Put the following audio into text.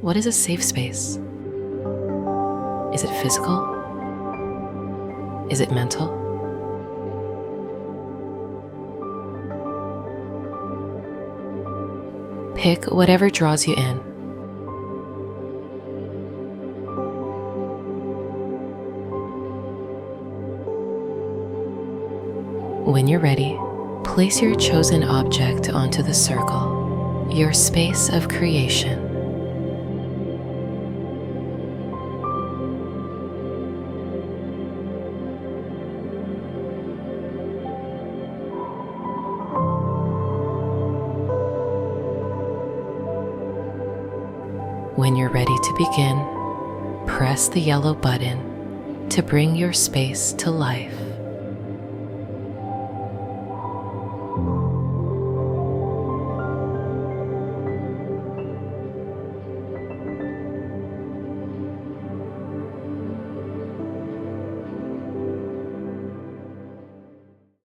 What is a safe space? Is it physical? Is it mental? Pick whatever draws you in. When you're ready, place your chosen object onto the circle, your space of creation. When you're ready to begin, press the yellow button to bring your space to life.